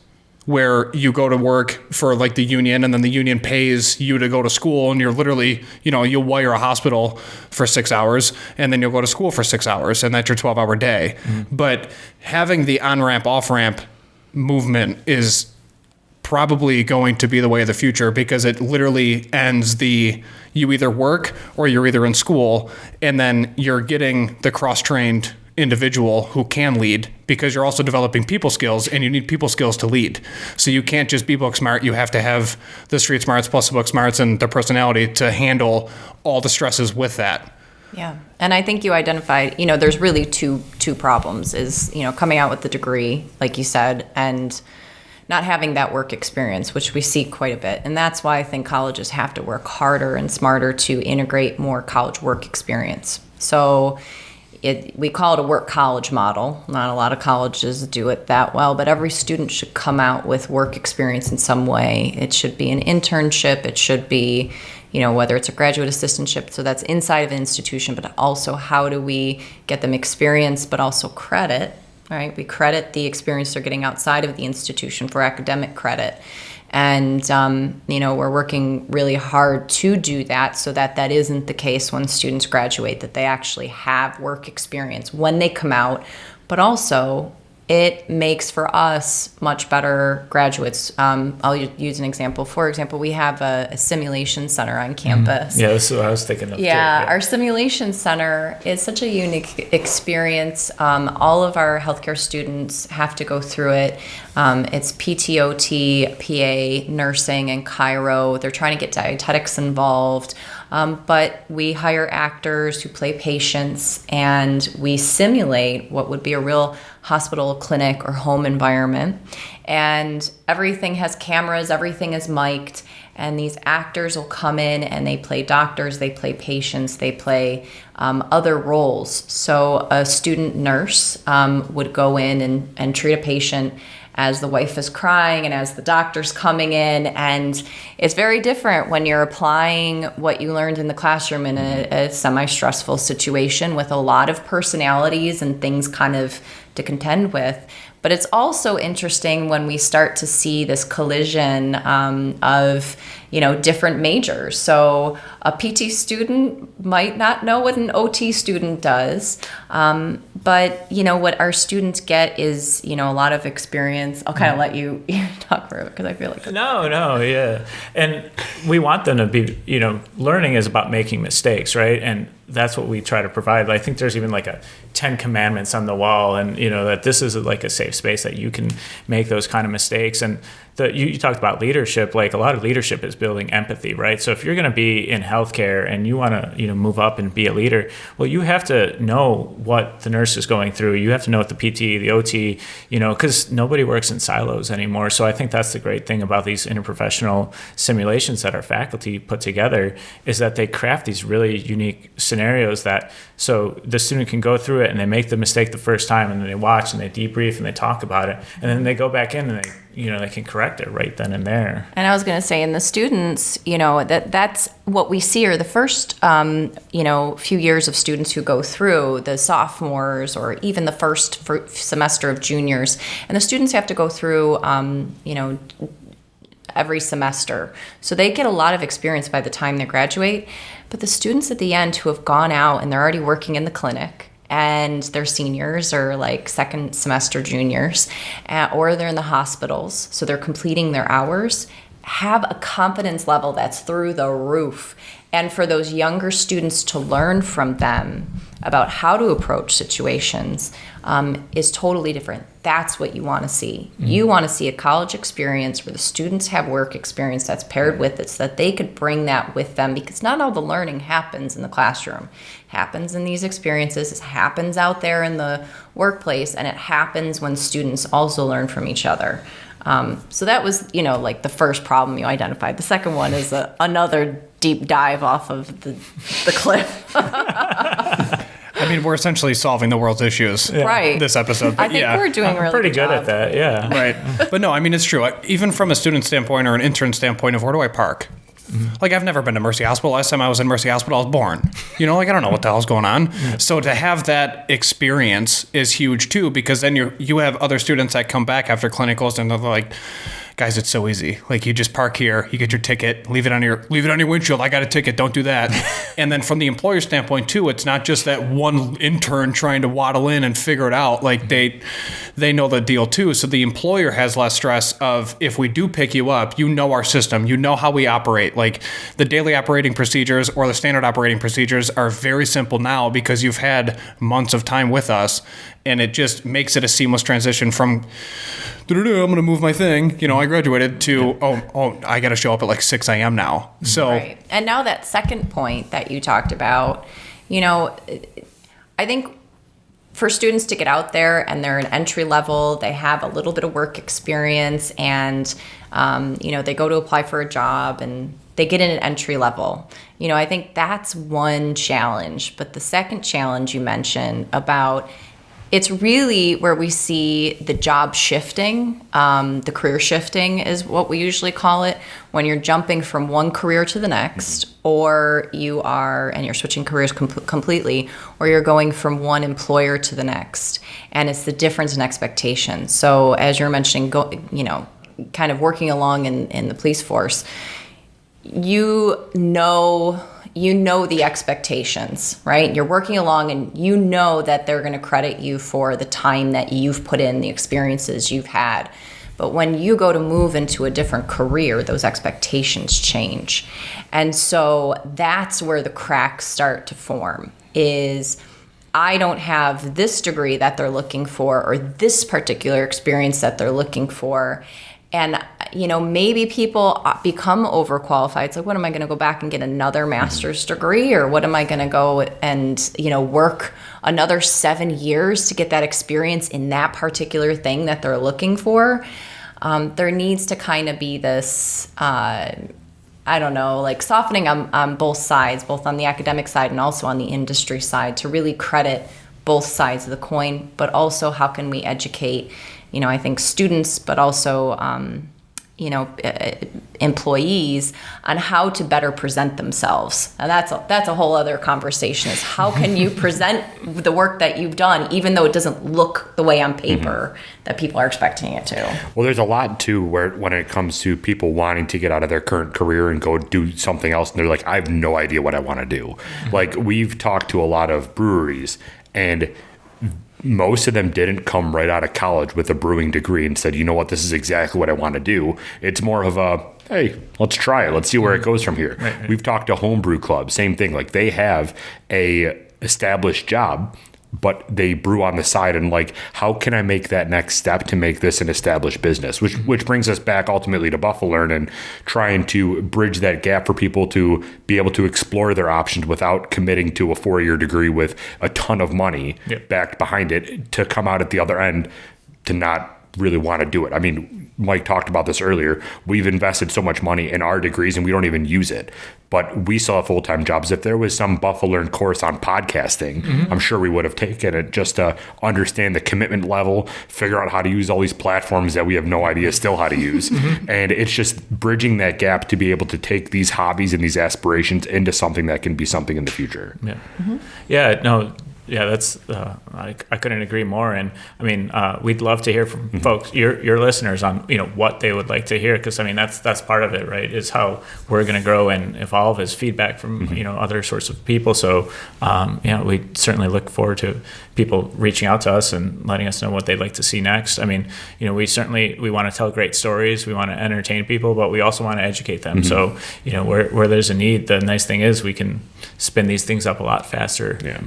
Speaker 2: where you go to work for like the union, and then the union pays you to go to school, and you're literally, you'll wire a hospital for 6 hours, and then you'll go to school for 6 hours, and that's your 12-hour day. Mm-hmm. But having the on-ramp, off-ramp movement is probably going to be the way of the future, because it literally ends you either work or you're either in school, and then you're getting the cross-trained individual who can lead, because you're also developing people skills, and you need people skills to lead. So you can't just be book smart. You have to have the street smarts plus the book smarts and the personality to handle all the stresses with that.
Speaker 4: Yeah. And I think you identified, there's really two problems is, coming out with the degree, like you said, and not having that work experience, which we see quite a bit. And that's why I think colleges have to work harder and smarter to integrate more college work experience. So we call it a work college model. Not a lot of colleges do it that well, but every student should come out with work experience in some way. It should be an internship. It should be, whether it's a graduate assistantship, so that's inside of an institution, but also how do we get them experience, but also credit, right? We credit the experience they're getting outside of the institution for academic credit. And, we're working really hard to do that so that isn't the case when students graduate, that they actually have work experience when they come out, but also it makes for us much better graduates. I'll use an example. For example, we have a simulation center on campus.
Speaker 3: Yeah, that's what I was thinking of.
Speaker 4: Yeah, our simulation center is such a unique experience. All of our healthcare students have to go through it. It's PTOT, PA, nursing, and Chiro. They're trying to get dietetics involved. But we hire actors who play patients, and we simulate what would be a real hospital, clinic, or home environment. And everything has cameras, everything is mic'd, and these actors will come in and they play doctors, they play patients, they play other roles. So a student nurse would go in and treat a patient as the wife is crying and as the doctor's coming in. And it's very different when you're applying what you learned in the classroom in a semi-stressful situation with a lot of personalities and things kind of to contend with. But it's also interesting when we start to see this collision of, different majors. So a PT student might not know what an OT student does. But, what our students get is, a lot of experience. I'll kind of let you talk for it because I feel like...
Speaker 3: No, yeah. And we want them to be, learning is about making mistakes, right? And that's what we try to provide. I think there's even like a 10 commandments on the wall, and, that this is like a safe space that you can make those kind of mistakes. And you talked about leadership. Like a lot of leadership is building empathy, right? So if you're going to be in healthcare and you want to, move up and be a leader, well, you have to know what the nurse is going through. You have to know what the PT, the OT, because nobody works in silos anymore. So I think that's the great thing about these interprofessional simulations that our faculty put together, is that they craft these really unique scenarios that so the student can go through it and they make the mistake the first time, and then they watch and they debrief and they talk about it, and then they go back in and they can correct it right then and there.
Speaker 4: And I was going to say, in the students, that's what we see are the first, few years of students who go through, the sophomores or even the first semester of juniors. And the students have to go through, every semester. So they get a lot of experience by the time they graduate. But the students at the end who have gone out and they're already working in the clinic, and they're seniors or like second semester juniors, or they're in the hospitals, so they're completing their hours, have a confidence level that's through the roof. And for those younger students to learn from them about how to approach situations is totally different. That's what you want to see. You want to see a college experience where the students have work experience that's paired with it, so that they could bring that with them, because not all the learning happens in the classroom. It happens in these experiences. It happens out there in the workplace, and it happens when students also learn from each other. So that was, like the first problem you identified. The second one is another deep dive off of the cliff.
Speaker 2: I mean, we're essentially solving the world's issues
Speaker 4: Right.
Speaker 2: this episode. But
Speaker 4: I think we're doing really
Speaker 3: pretty good
Speaker 4: job.
Speaker 3: at that, yeah.
Speaker 2: Right. But no, I mean, it's true. Even from a student standpoint or an intern standpoint of where do I park? Like, I've never been to Mercy Hospital. Last time I was in Mercy Hospital, I was born. I don't know what the hell's going on. So to have that experience is huge too, because then you have other students that come back after clinicals and they're like, guys, it's so easy. Like, you just park here, you get your ticket, leave it on your windshield. I got a ticket, don't do that. And then from the employer standpoint too, it's not just that one intern trying to waddle in and figure it out. Like, they know the deal too. So the employer has less stress of, if we do pick you up, our system, how we operate. Like, the daily operating procedures or the standard operating procedures are very simple now because you've had months of time with us, and it just makes it a seamless transition from I'm going to move my thing, I graduated, to, I got to show up at like 6 a.m. now. So,
Speaker 4: Right. And now that second point that you talked about, I think for students to get out there and they're an entry level, they have a little bit of work experience, and, they go to apply for a job and they get in at entry level. I think that's one challenge. But the second challenge you mentioned about, it's really where we see the job shifting, the career shifting is what we usually call it, when you're jumping from one career to the next, or you're switching careers completely, or you're going from one employer to the next. And it's the difference in expectations. So as you're mentioning, kind of working along in the police force, you know the expectations, right? You're working along and that they're going to credit you for the time that you've put in, the experiences you've had. But when you go to move into a different career, those expectations change. And so that's where the cracks start to form, is I don't have this degree that they're looking for, or this particular experience that they're looking for. And, maybe people become overqualified. It's like, what am I going to go back and get another master's degree? Or what am I going to go and, work another 7 years to get that experience in that particular thing that they're looking for? There needs to kind of be this, softening on both sides, both on the academic side and also on the industry side, to really credit both sides of the coin. But also, how can we educate, I think students, but also, employees on how to better present themselves. And that's a whole other conversation, is how can you present the work that you've done, even though it doesn't look the way on paper that people are expecting it to.
Speaker 1: Well, there's a lot too when it comes to people wanting to get out of their current career and go do something else, and they're like, I have no idea what I want to do. Like, we've talked to a lot of breweries, and most of them didn't come right out of college with a brewing degree and said, you know what, this is exactly what I want to do. It's more of a, hey, let's try it. Let's see where it goes from here. Right. We've talked to homebrew clubs, same thing. Like, they have a established job, but they brew on the side, and like, how can I make that next step to make this an established business? Which brings us back ultimately to BuffaLearn and trying to bridge that gap for people to be able to explore their options without committing to a 4-year degree with a ton of money backed behind it, to come out at the other end to not really want to do it. I mean, Mike talked about this earlier. We've invested so much money in our degrees and we don't even use it, but we still have full-time jobs. If there was some BuffaLearn course on podcasting, I'm sure we would have taken it, just to understand the commitment level, figure out how to use all these platforms that we have no idea still how to use. And it's just bridging that gap to be able to take these hobbies and these aspirations into something that can be something in the future.
Speaker 3: Yeah. Yeah, no, Yeah, that's I couldn't agree more. And I mean, we'd love to hear from folks, your listeners, on what they would like to hear, because I mean that's part of it, right? Is how we're going to grow and evolve as feedback from other sorts of people. So we certainly look forward to people reaching out to us and letting us know what they'd like to see next. I mean, we want to tell great stories, we want to entertain people, but we also want to educate them. So where there's a need, the nice thing is we can spin these things up a lot faster.
Speaker 1: Yeah.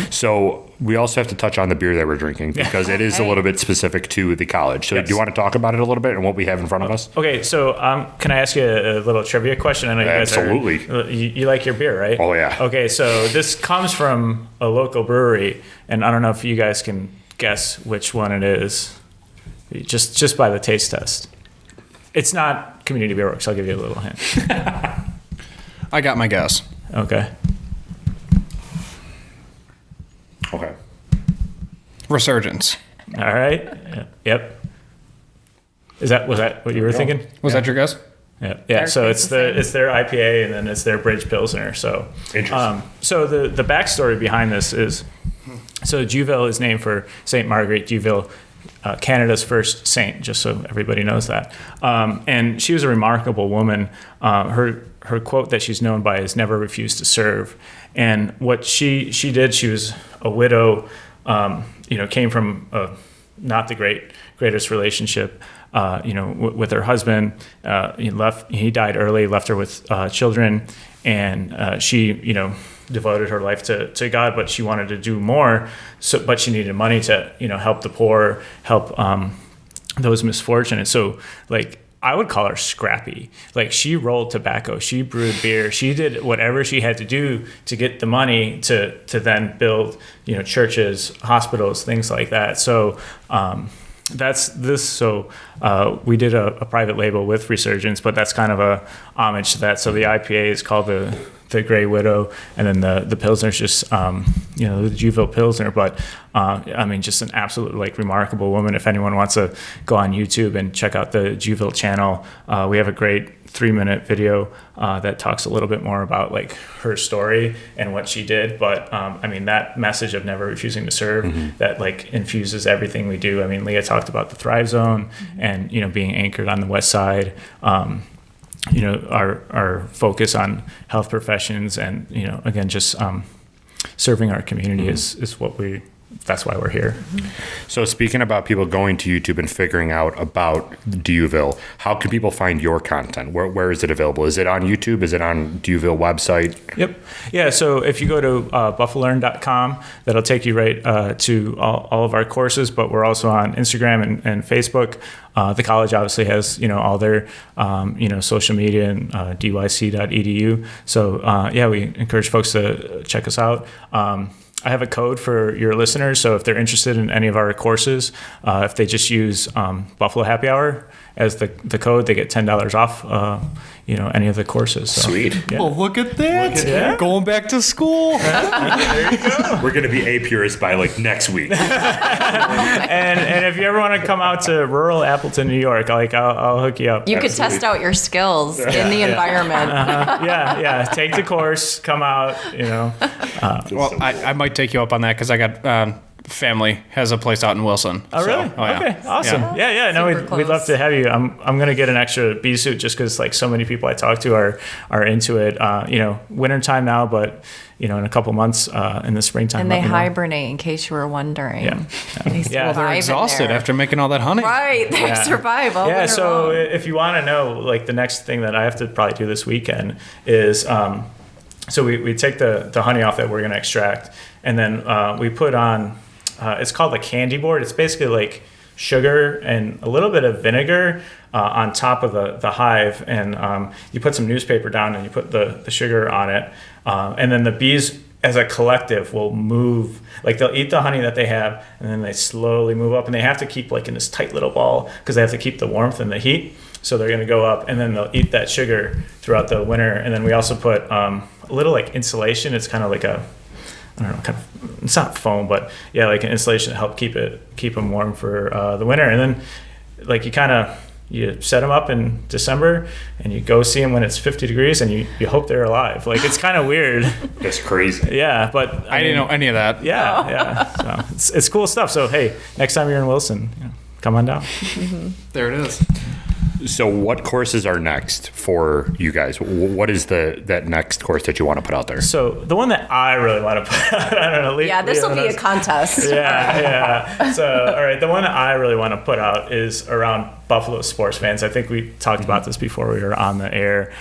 Speaker 1: So we also have to touch on the beer that we're drinking, because it is a little bit specific to the college. So do you want to talk about it a little bit and what we have in front of us?
Speaker 3: Okay, so can I ask you a little trivia question? I know you guys you like your beer, right?
Speaker 1: Oh, yeah.
Speaker 3: Okay, so this comes from a local brewery, and I don't know if you guys can guess which one it is, just by the taste test. It's not Community Beer Works. I'll give you a little hint.
Speaker 2: I got my guess.
Speaker 3: Okay.
Speaker 1: Okay.
Speaker 2: Resurgence.
Speaker 3: All right. Yep. Was that what you were thinking?
Speaker 2: Was that your guess?
Speaker 3: Yeah. So it's their IPA, and then it's their Bridge Pilsner. So
Speaker 1: interesting.
Speaker 3: So the backstory behind this is, so Juville is named for Saint Marguerite Juville, Canada's first saint, just so everybody knows that. And she was a remarkable woman. Her quote that she's known by is "Never refuse to serve." And what she did, she was a widow. Came from not the greatest relationship. With her husband. He died early, left her with children, and she devoted her life to God, but she wanted to do more. But she needed money to help the poor, help those misfortunate. So I would call her scrappy. She rolled tobacco, she brewed beer, she did whatever she had to do to get the money to then build churches, hospitals, things like that. So that's this. So we did a private label with Resurgence, but that's kind of a homage to that. So the IPA is called the Grey Widow, and then the Pilsner's just the Juville Pilsner. But just an absolute remarkable woman. If anyone wants to go on YouTube and check out the Juville channel, we have a great 3-minute video that talks a little bit more about her story and what she did. But that message of never refusing to serve, that infuses everything we do. I mean, Leah talked about the Thrive Zone and being anchored on the West Side. Our focus on health professions and again just serving our community is what that's why we're here.
Speaker 1: So speaking about people going to YouTube and figuring out about Duville, how can people find your content? Where is it available? Is it on YouTube? Is it on Duville website?
Speaker 3: Yep. Yeah. So if you go to BuffaLearn.com, that'll take you right to all of our courses, but we're also on Instagram and Facebook. The college obviously has, all their, social media and dyc.edu. So we encourage folks to check us out. I have a code for your listeners, so if they're interested in any of our courses, if they just use Buffalo Happy Hour as the code, they get $10 off any of the courses. So,
Speaker 1: sweet.
Speaker 2: Yeah. Well, look at that. Going back to school.
Speaker 3: There you go.
Speaker 1: We're going to be A purists by next week.
Speaker 3: and if you ever want to come out to rural Appleton, New York, I'll hook you up.
Speaker 4: You could test out your skills in the environment.
Speaker 3: Take the course, come out,
Speaker 2: Well, I might take you up on that because I got family has a place out in Wilson.
Speaker 3: Oh, really? Okay, awesome. Yeah. No, we'd love to have you. I'm gonna get an extra bee suit just because so many people I talk to are into it. Wintertime now, but in a couple months in the springtime.
Speaker 4: And they hibernate, in case you were wondering.
Speaker 3: Yeah.
Speaker 2: They're exhausted after making all that honey.
Speaker 4: Right, they survive all winter
Speaker 3: so
Speaker 4: long.
Speaker 3: if you want to know, the next thing that I have to probably do this weekend is, so we take the honey off that we're gonna extract, and then we put on. It's called a candy board. It's basically sugar and a little bit of vinegar on top of the hive, and you put some newspaper down and you put the sugar on it, and then the bees as a collective will move. They'll eat the honey that they have, and then they slowly move up, and they have to keep in this tight little ball because they have to keep the warmth and the heat. So they're going to go up, and then they'll eat that sugar throughout the winter. And then we also put a little insulation. It's kind of I don't know, it's not foam, but an insulation to help keep them warm for the winter. And then you kind of you set them up in December and you go see them when it's 50 degrees and you hope they're alive. Like, it's kind of weird.
Speaker 1: That's crazy.
Speaker 3: Yeah, but
Speaker 2: I didn't know any of that.
Speaker 3: Yeah. So it's cool stuff. So, hey, next time you're in Wilson, come on down.
Speaker 2: There it is.
Speaker 1: So what courses are next for you guys? What is that next course that you want to put out there?
Speaker 3: So the one that I really want to put out, I don't know.
Speaker 4: Yeah, this will be a contest.
Speaker 3: Yeah. So, all right, the one that I really want to put out is around Buffalo sports fans. I think we talked about this before we were on the air.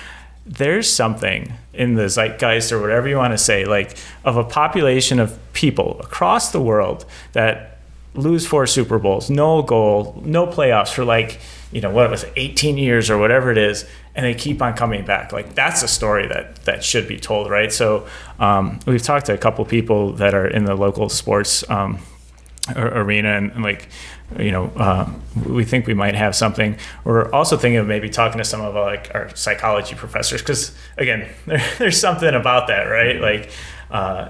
Speaker 3: There's something in the zeitgeist, or whatever you want to say, like, of a population of people across the world that lose 4 Super Bowls, no goal, no playoffs for like, what was it, 18 years or whatever it is, and they keep on coming back. Like, that's a story that should be told, right? So we've talked to a couple people that are in the local sports arena, and like, we think we might have something. We're also thinking of maybe talking to some of our psychology professors, because again, there's something about that, right? Like,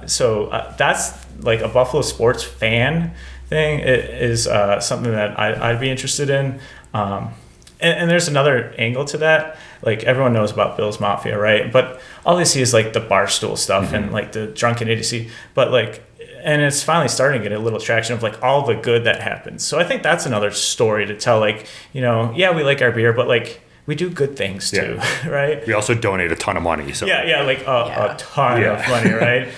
Speaker 3: so that's like a Buffalo sports fan thing. It is something that I'd be interested in. And there's another angle to that. Like, everyone knows about Bill's Mafia, right? But all they see is like the Barstool stuff and like the drunken idiocy. But like, and it's finally starting to get a little traction of like all the good that happens. So I think that's another story to tell. Like, yeah, we like our beer, but like, we do good things too, right?
Speaker 1: We also donate a ton of money. So
Speaker 3: a ton of money, right?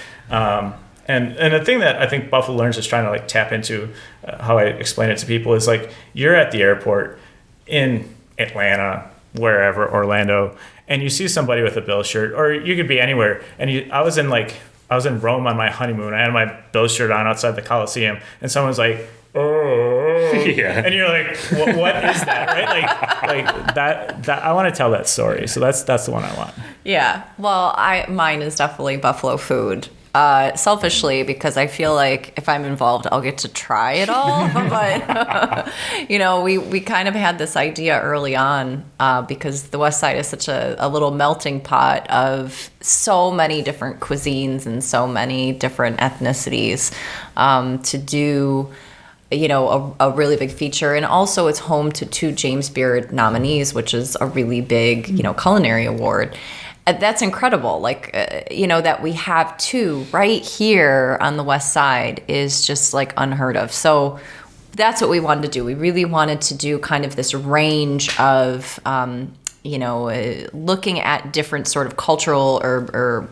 Speaker 3: And the thing that I think BuffaLearn is trying to like tap into, how I explain it to people, is like, you're at the airport in Atlanta, wherever, Orlando, and you see somebody with a Bill shirt, or you could be anywhere. And I was in Rome on my honeymoon. I had my Bill shirt on outside the Coliseum, and someone's like, "Oh," and you're like, "What is that?" Right? Like that. I want to tell that story. So that's the one I want.
Speaker 4: Yeah. Well, mine is definitely Buffalo food. Selfishly, because I feel like if I'm involved, I'll get to try it all. But, we kind of had this idea early on, because the West Side is such a little melting pot of so many different cuisines and so many different ethnicities, to do, a really big feature. And also it's home to 2 James Beard nominees, which is a really big, culinary award. That's incredible. Like, that we have 2 right here on the West Side is just like unheard of. So that's what we wanted to do. We really wanted to do kind of this range of, looking at different sort of cultural or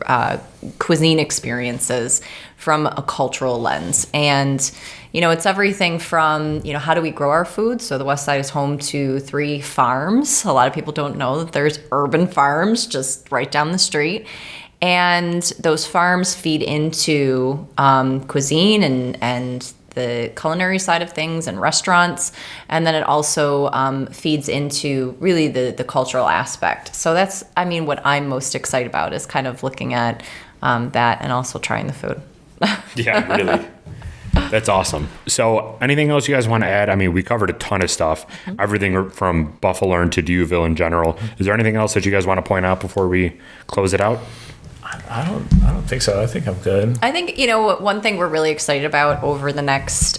Speaker 4: cuisine experiences from a cultural lens. And, it's everything from, how do we grow our food? So the West Side is home to 3 farms. A lot of people don't know that there's urban farms just right down the street. And those farms feed into cuisine and the culinary side of things and restaurants. And then it also feeds into really the cultural aspect. So that's, what I'm most excited about is kind of looking at that and also trying the food.
Speaker 1: Yeah, really. That's awesome. So anything else you guys want to add? We covered a ton of stuff, everything from BuffaLearn to Dewville in general. Is there anything else that you guys want to point out before we close it out?
Speaker 3: I don't think so. I think I'm good.
Speaker 4: I think, one thing we're really excited about over the next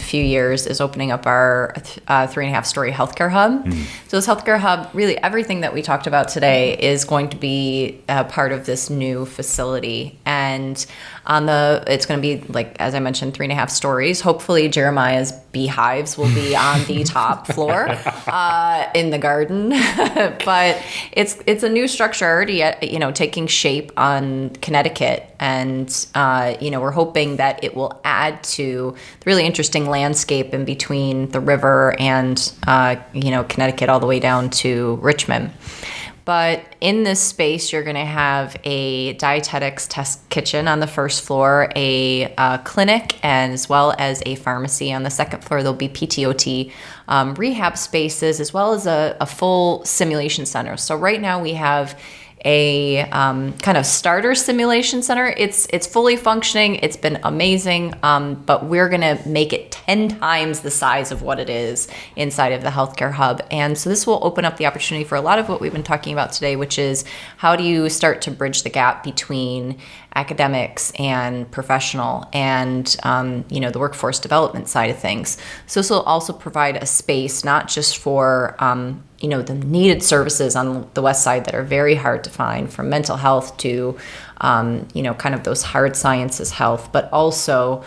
Speaker 4: few years is opening up our 3.5-story healthcare hub. So this healthcare hub, really everything that we talked about today is going to be a part of this new facility. And it's going to be, like, as I mentioned, 3.5 stories. Hopefully Jeremiah's beehives will be on the top floor in the garden. But it's a new structure already, taking shape on Connecticut. And, we're hoping that it will add to the really interesting landscape in between the river and, Connecticut all the way down to Richmond. But in this space, you're going to have a dietetics test kitchen on the first floor, a clinic, and as well as a pharmacy. On the second floor, there'll be PTOT rehab spaces, as well as a full simulation center. So right now we have a kind of starter simulation center. It's fully functioning. It's been amazing, but we're going to make it 10 times the size of what it is inside of the healthcare hub. And so this will open up the opportunity for a lot of what we've been talking about today, which is how do you start to bridge the gap between academics and professional and the workforce development side of things. So this will also provide a space not just for the needed services on the west side that are very hard to find, from mental health to kind of those hard sciences health, but also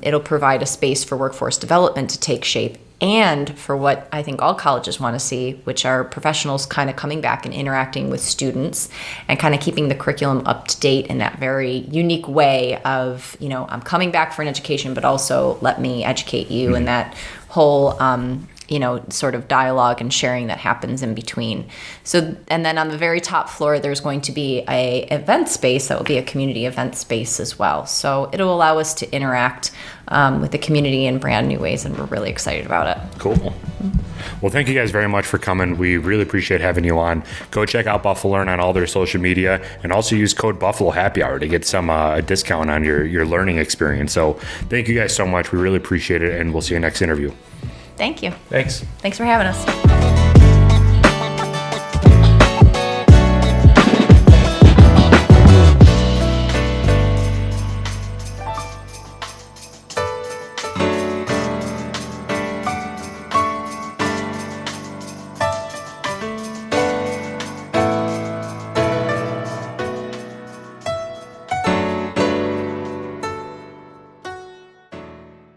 Speaker 4: it'll provide a space for workforce development to take shape, and for what I think all colleges want to see, which are professionals kind of coming back and interacting with students and kind of keeping the curriculum up to date in that very unique way of, I'm coming back for an education, but also let me educate you, and that whole sort of dialogue and sharing that happens in between. So, and then on the very top floor, there's going to be a event space that will be a community event space as well. So it'll allow us to interact with the community in brand new ways, and we're really excited about it.
Speaker 1: Cool. Well, thank you guys very much for coming. We really appreciate having you on. Go check out BuffaLearn on all their social media, and also use code Buffalo Happy Hour to get some a discount on your learning experience. So thank you guys so much. We really appreciate it, and we'll see you next interview.
Speaker 4: Thank you.
Speaker 3: Thanks.
Speaker 4: Thanks for having us.